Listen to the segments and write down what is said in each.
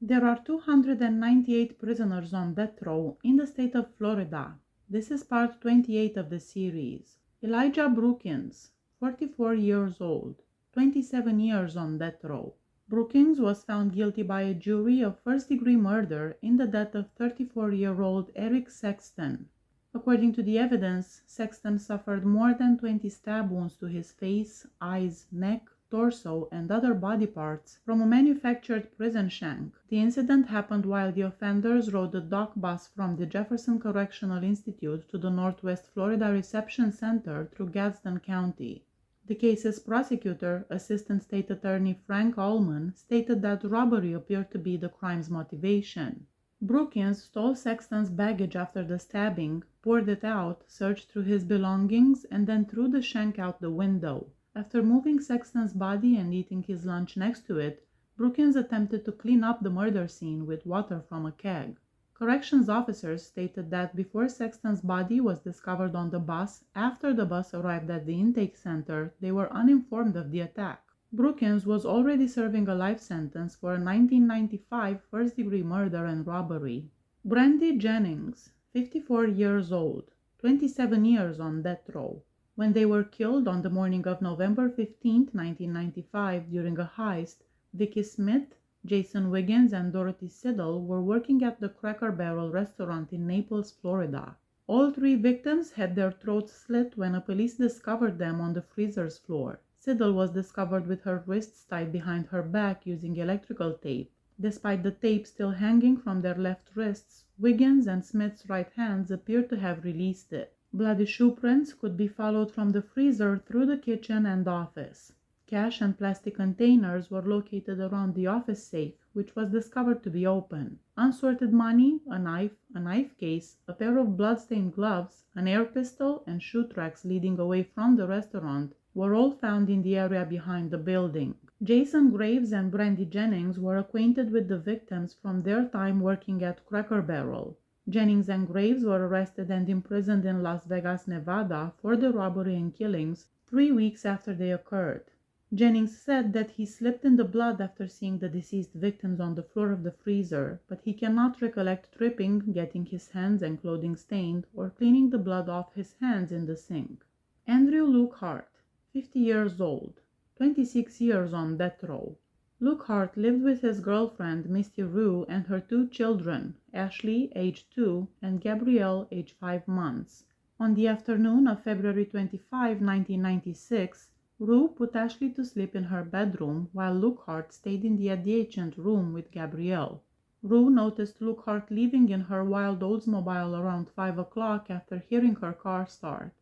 There are 298 prisoners on death row in the state of Florida. This is part 28 of the series. Elijah Brookins, 44 years old, 27 years on death row. Brookins was found guilty by a jury of first-degree murder in the death of 34-year-old Eric Sexton. According to the evidence, Sexton suffered more than 20 stab wounds to his face, eyes, neck, torso, and other body parts from a manufactured prison shank. The incident happened while the offenders rode the dock bus from the Jefferson Correctional Institute to the Northwest Florida Reception Center through Gadsden County. The case's prosecutor, Assistant State Attorney Frank Allman, stated that robbery appeared to be the crime's motivation. Brookins stole Sexton's baggage after the stabbing, poured it out, searched through his belongings, and then threw the shank out the window. After moving Sexton's body and eating his lunch next to it, Brookins attempted to clean up the murder scene with water from a keg. Corrections officers stated that before Sexton's body was discovered on the bus, after the bus arrived at the intake center, they were uninformed of the attack. Brookins was already serving a life sentence for a 1995 first-degree murder and robbery. BRANDY Jennings, 54 years old, 27 years on death row. When they were killed on the morning of November 15, 1995, during a heist, Vicky Smith, Jason Wiggins, and Dorothy Siddle were working at the Cracker Barrel restaurant in Naples, Florida. All three victims had their throats slit when a police discovered them on the freezer's floor. Siddle was discovered with her wrists tied behind her back using electrical tape. Despite the tape still hanging from their left wrists, Wiggins and Smith's right hands appeared to have released it. Bloody shoe prints could be followed from the freezer through the kitchen and office. Cash and plastic containers were located around the office safe, which was discovered to be open. Unsorted money, a knife case, a pair of blood-stained gloves, an air pistol, and shoe tracks leading away from the restaurant were all found in the area behind the building. Jason Graves and Brandy Jennings were acquainted with the victims from their time working at Cracker Barrel. Jennings and Graves were arrested and imprisoned in Las Vegas, Nevada for the robbery and killings 3 weeks after they occurred. Jennings said that he slipped in the blood after seeing the deceased victims on the floor of the freezer, but he cannot recollect tripping, getting his hands and clothing stained, or cleaning the blood off his hands in the sink. Andrew LUKEHART, 50 years old, 26 years on death row. LUKEHART lived with his girlfriend, Misty Rue, and her 2 children, Ashley, age 2, and Gabrielle, age 5 months. On the afternoon of February 25, 1996, Rue put Ashley to sleep in her bedroom while LUKEHART stayed in the adjacent room with Gabrielle. Rue noticed LUKEHART leaving in her Wild Oldsmobile around 5 o'clock after hearing her car start.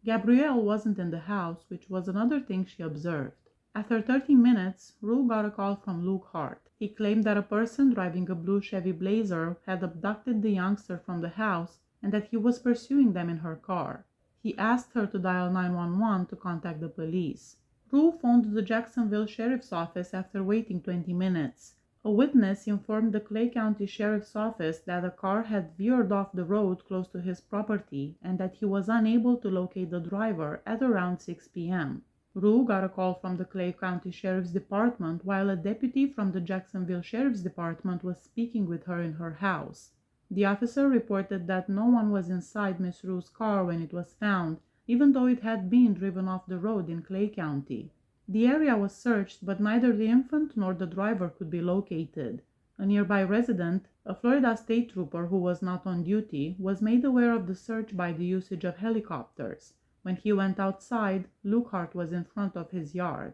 Gabrielle wasn't in the house, which was another thing she observed. After 30 minutes, Rue got a call from LUKEHART. He claimed that a person driving a blue Chevy Blazer had abducted the youngster from the house and that he was pursuing them in her car. He asked her to dial 911 to contact the police. Rue phoned the Jacksonville Sheriff's Office after waiting 20 minutes. A witness informed the Clay County Sheriff's Office that a car had veered off the road close to his property and that he was unable to locate the driver at around 6 p.m. Rue got a call from the Clay County Sheriff's Department while a deputy from the Jacksonville Sheriff's Department was speaking with her in her house. The officer reported that no one was inside Miss Rue's car when it was found, even though it had been driven off the road in Clay County. The area was searched, but neither the infant nor the driver could be located. A nearby resident, a Florida state trooper who was not on duty, was made aware of the search by the usage of helicopters. When he went outside, LUKEHART was in front of his yard.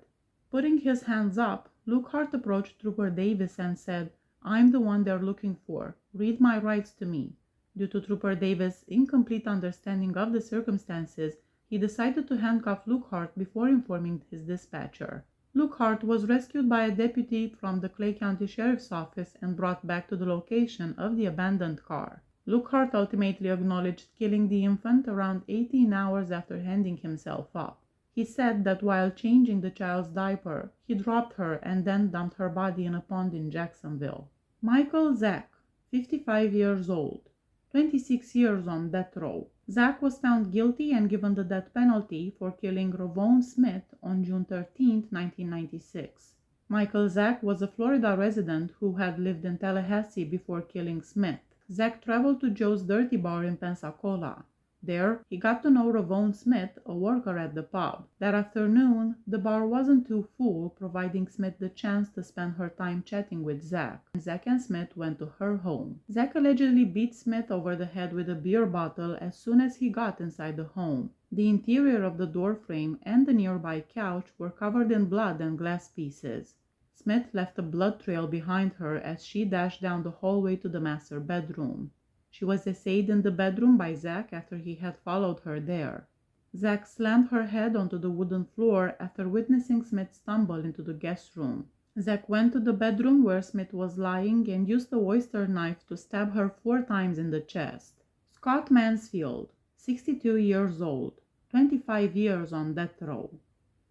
Putting his hands up, LUKEHART approached Trooper Davis and said, "I'm the one they're looking for. Read my rights to me." Due to Trooper Davis' incomplete understanding of the circumstances, he decided to handcuff LUKEHART before informing his dispatcher. LUKEHART was rescued by a deputy from the Clay County Sheriff's Office and brought back to the location of the abandoned car. LUKEHART ultimately acknowledged killing the infant around 18 hours after handing himself up. He said that while changing the child's diaper, he dropped her and then dumped her body in a pond in Jacksonville. Michael ZACK, 55 years old, 26 years on death row. ZACK was found guilty and given the death penalty for killing Ravone Smith on June 13, 1996. Michael Zack was a Florida resident who had lived in Tallahassee before killing Smith. Zack traveled to Joe's Dirty Bar in Pensacola. There, he got to know Ravone Smith, a worker at the pub. That afternoon, the bar wasn't too full, providing Smith the chance to spend her time chatting with Zack. Zack and Smith went to her home. Zack allegedly beat Smith over the head with a beer bottle as soon as he got inside the home. The interior of the door frame and the nearby couch were covered in blood and glass pieces. Smith left a blood trail behind her as she dashed down the hallway to the master bedroom. She was essayed in the bedroom by Zack after he had followed her there. Zack slammed her head onto the wooden floor after witnessing Smith stumble into the guest room. Zack went to the bedroom where Smith was lying and used the oyster knife to stab her 4 times in the chest. Scott Mansfield, 62 years old, 25 years on death row.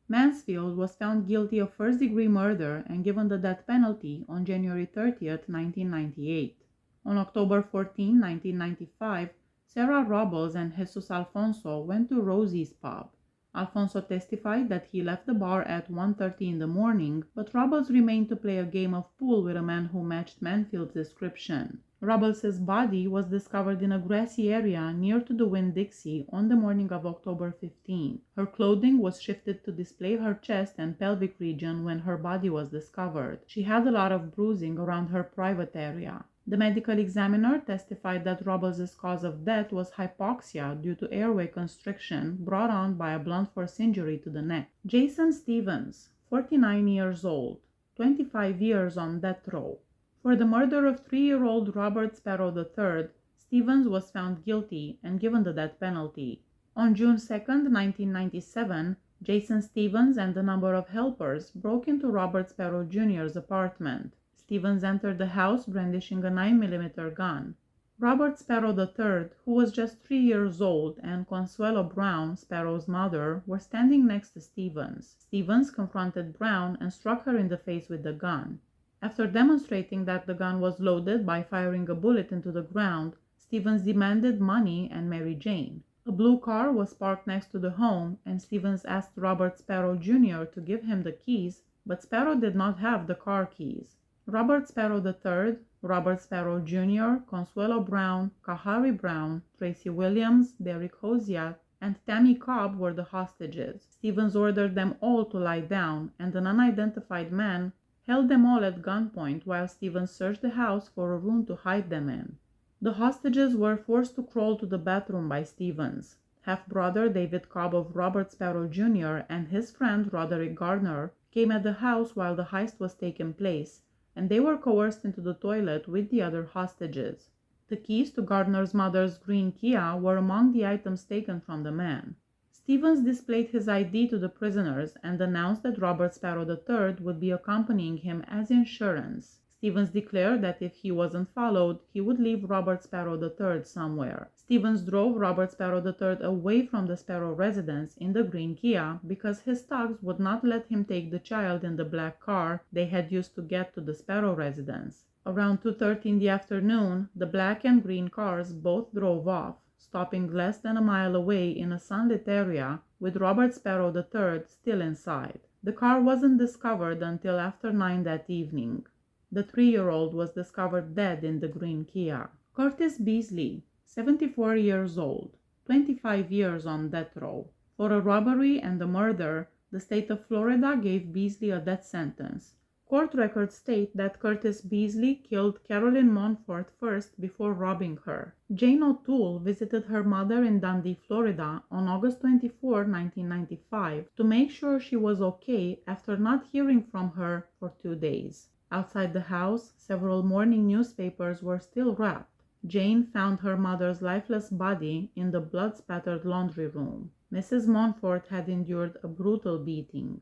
Mansfield was found guilty of first-degree murder and given the death penalty on January 30, 1998. On October 14, 1995, Sarah Robles and Jesus Alfonso went to Rosie's pub. Alfonso testified that he left the bar at 1:30 in the morning, but Robles remained to play a game of pool with a man who matched Mansfield's description. Robles' body was discovered in a grassy area near to the Winn-Dixie on the morning of October 15. Her clothing was shifted to display her chest and pelvic region when her body was discovered. She had a lot of bruising around her private area. The medical examiner testified that Robles' cause of death was hypoxia due to airway constriction brought on by a blunt force injury to the neck. Jason Stevens, 49 years old, 25 years on death row. For the murder of 3-year-old Robert Sparrow III, Stevens was found guilty and given the death penalty. On June 2, 1997, Jason Stevens and a number of helpers broke into Robert Sparrow Jr.'s apartment. Stevens entered the house brandishing a 9mm gun. Robert Sparrow III, who was just 3 years old, and Consuelo Brown, Sparrow's mother, were standing next to Stevens. Stevens confronted Brown and struck her in the face with the gun. After demonstrating that the gun was loaded by firing a bullet into the ground, Stevens demanded money and Mary Jane. A blue car was parked next to the home, and Stevens asked Robert Sparrow Jr. to give him the keys, but Sparrow did not have the car keys. Robert Sparrow III, Robert Sparrow Jr., Consuelo Brown, Kahari Brown, Tracy Williams, Derek Hosiat, and Tammy Cobb were the hostages. Stevens ordered them all to lie down, and an unidentified man held them all at gunpoint while Stevens searched the house for a room to hide them in. The hostages were forced to crawl to the bathroom by Stevens. Half-brother David Cobb of Robert Sparrow Jr. and his friend Roderick Gardner came at the house while the heist was taking place, and they were coerced into the toilet with the other hostages. The keys to Gardner's mother's green Kia were among the items taken from the man. Stevens displayed his ID to the prisoners and announced that Robert Sparrow III would be accompanying him as insurance. Stevens declared that if he wasn't followed, he would leave Robert Sparrow III somewhere. Stevens drove Robert Sparrow III away from the Sparrow residence in the green Kia because his thugs would not let him take the child in the black car they had used to get to the Sparrow residence. Around 2:30 in the afternoon, the black and green cars both drove off, stopping less than a mile away in a sunlit area with Robert Sparrow III still inside. The car wasn't discovered until after 9 that evening. The 3-year-old was discovered dead in the green Kia. Curtis Beasley, 74 years old, 25 years on death row. For a robbery and a murder, the state of Florida gave Beasley a death sentence. Court records state that Curtis Beasley killed Carolyn Monfort first before robbing her. Jane O'Toole visited her mother in Dundee, Florida on August 24, 1995 to make sure she was okay after not hearing from her for 2 days. Outside the house, several morning newspapers were still wrapped. Jane found her mother's lifeless body in the blood-spattered laundry room. Mrs. Monfort had endured a brutal beating.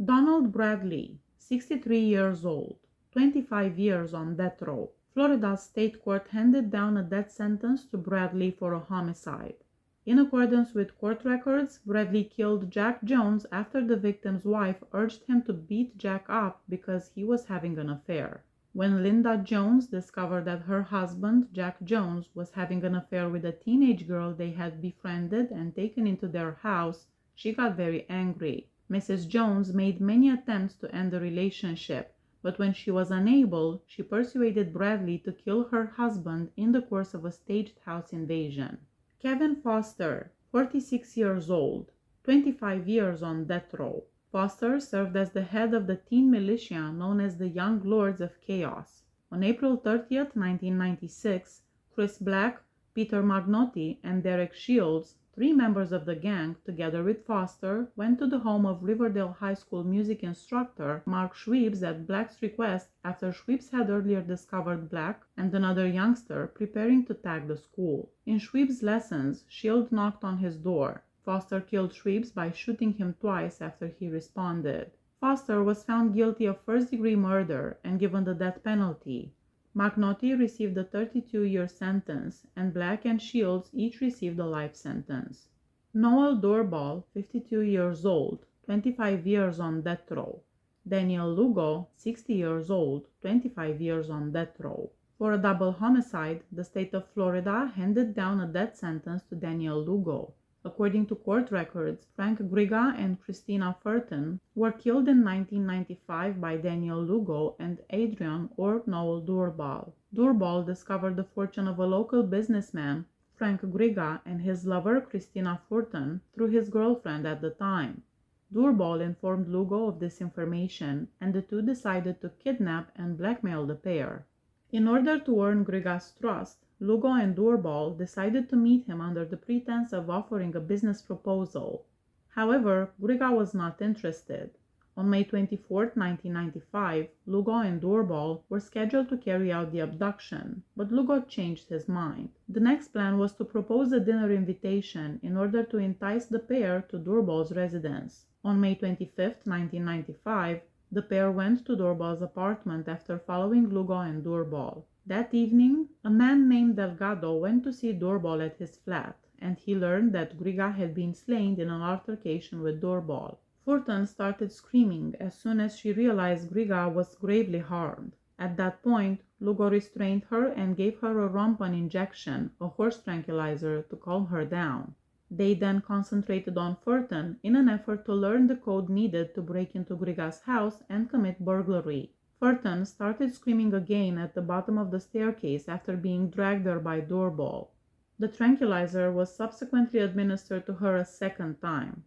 Donald Bradley, 63 years old, 25 years on death row. Florida's state court handed down a death sentence to Bradley for a homicide. In accordance with court records, Bradley killed Jack Jones after the victim's wife urged him to beat Jack up because he was having an affair. When Linda Jones discovered that her husband, Jack Jones, was having an affair with a teenage girl they had befriended and taken into their house, she got very angry. Mrs. Jones made many attempts to end the relationship, but when she was unable, she persuaded Bradley to kill her husband in the course of a staged house invasion. Kevin Foster, 46 years old, 25 years on death row. Foster served as the head of the teen militia known as the Young Lords of Chaos. On April 30th, 1996, Chris Black, Peter Magnotti, and Derek Shields, 3 members of the gang, together with Foster, went to the home of Riverdale High School music instructor Mark Schweebs at Black's request after Schweebs had earlier discovered Black and another youngster preparing to tag the school. In Schweebs' lessons, Shields knocked on his door. Foster killed Schweebs by shooting him twice after he responded. Foster was found guilty of first-degree murder and given the death penalty. Magnotti received a 32-year sentence, and Black and Shields each received a life sentence. Noel DOORBAL, 52 years old, 25 years on death row. Daniel Lugo, 60 years old, 25 years on death row. For a double homicide, the state of Florida handed down a death sentence to Daniel Lugo. According to court records, Frank Griga and Christina Furton were killed in 1995 by Daniel Lugo and Adrian or Noel DOORBAL. DOORBAL discovered the fortune of a local businessman, Frank Griga, and his lover, Christina Furton, through his girlfriend at the time. DOORBAL informed Lugo of this information, and the two decided to kidnap and blackmail the pair. In order to earn Griga's trust, Lugo and DOORBAL decided to meet him under the pretense of offering a business proposal. However, Griga was not interested. On May 24, 1995, Lugo and DOORBAL were scheduled to carry out the abduction, but Lugo changed his mind. The next plan was to propose a dinner invitation in order to entice the pair to DOORBAL's residence. On May 25, 1995, the pair went to DOORBAL's apartment after following Lugo and DOORBAL. That evening, a man named Delgado went to see DOORBAL at his flat, and he learned that Griga had been slain in an altercation with DOORBAL. Furton started screaming as soon as she realized Griga was gravely harmed. At that point, Lugo restrained her and gave her a Rompun injection, a horse tranquilizer, to calm her down. They then concentrated on Furton in an effort to learn the code needed to break into Griga's house and commit burglary. Furton started screaming again at the bottom of the staircase after being dragged there by DOORBAL. The tranquilizer was subsequently administered to her a second time.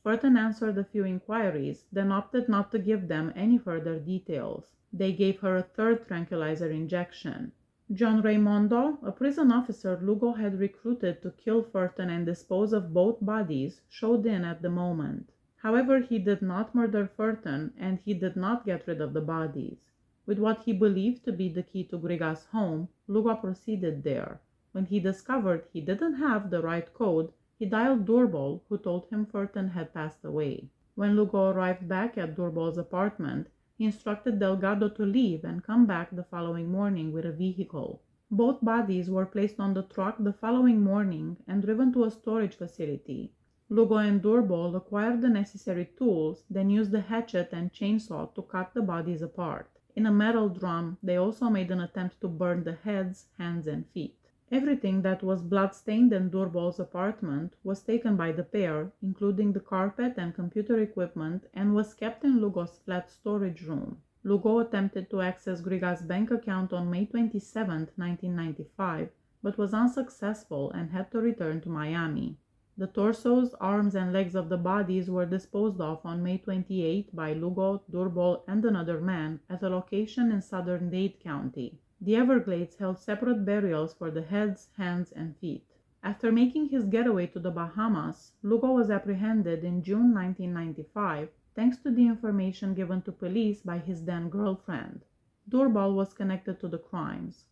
Furton answered a few inquiries, then opted not to give them any further details. They gave her a third tranquilizer injection. John Raimondo, a prison officer Lugo had recruited to kill Furton and dispose of both bodies, showed in at the moment. However, he did not murder Furton, and he did not get rid of the bodies. With what he believed to be the key to Griga's home, Lugo proceeded there. When he discovered he didn't have the right code, he dialed DOORBAL, who told him Furton had passed away. When Lugo arrived back at DOORBAL's apartment, he instructed Delgado to leave and come back the following morning with a vehicle. Both bodies were placed on the truck the following morning and driven to a storage facility. Lugo and DOORBAL acquired the necessary tools, then used the hatchet and chainsaw to cut the bodies apart. In a metal drum, they also made an attempt to burn the heads, hands, and feet. Everything that was blood-stained in DOORBAL's apartment was taken by the pair, including the carpet and computer equipment, and was kept in Lugo's flat storage room. Lugo attempted to access Griga's bank account on May 27, 1995, but was unsuccessful and had to return to Miami. The torsos, arms, and legs of the bodies were disposed of on May 28 by Lugo, DOORBAL, and another man at a location in southern Dade County. The Everglades held separate burials for the heads, hands, and feet. After making his getaway to the Bahamas, Lugo was apprehended in June 1995 thanks to the information given to police by his then-girlfriend. DOORBAL was connected to the crimes.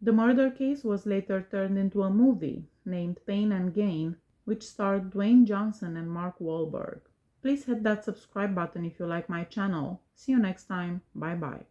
The murder case was later turned into a movie named Pain and Gain, which starred Dwayne Johnson and Mark Wahlberg. Please hit that subscribe button if you like my channel. See you next time. Bye bye.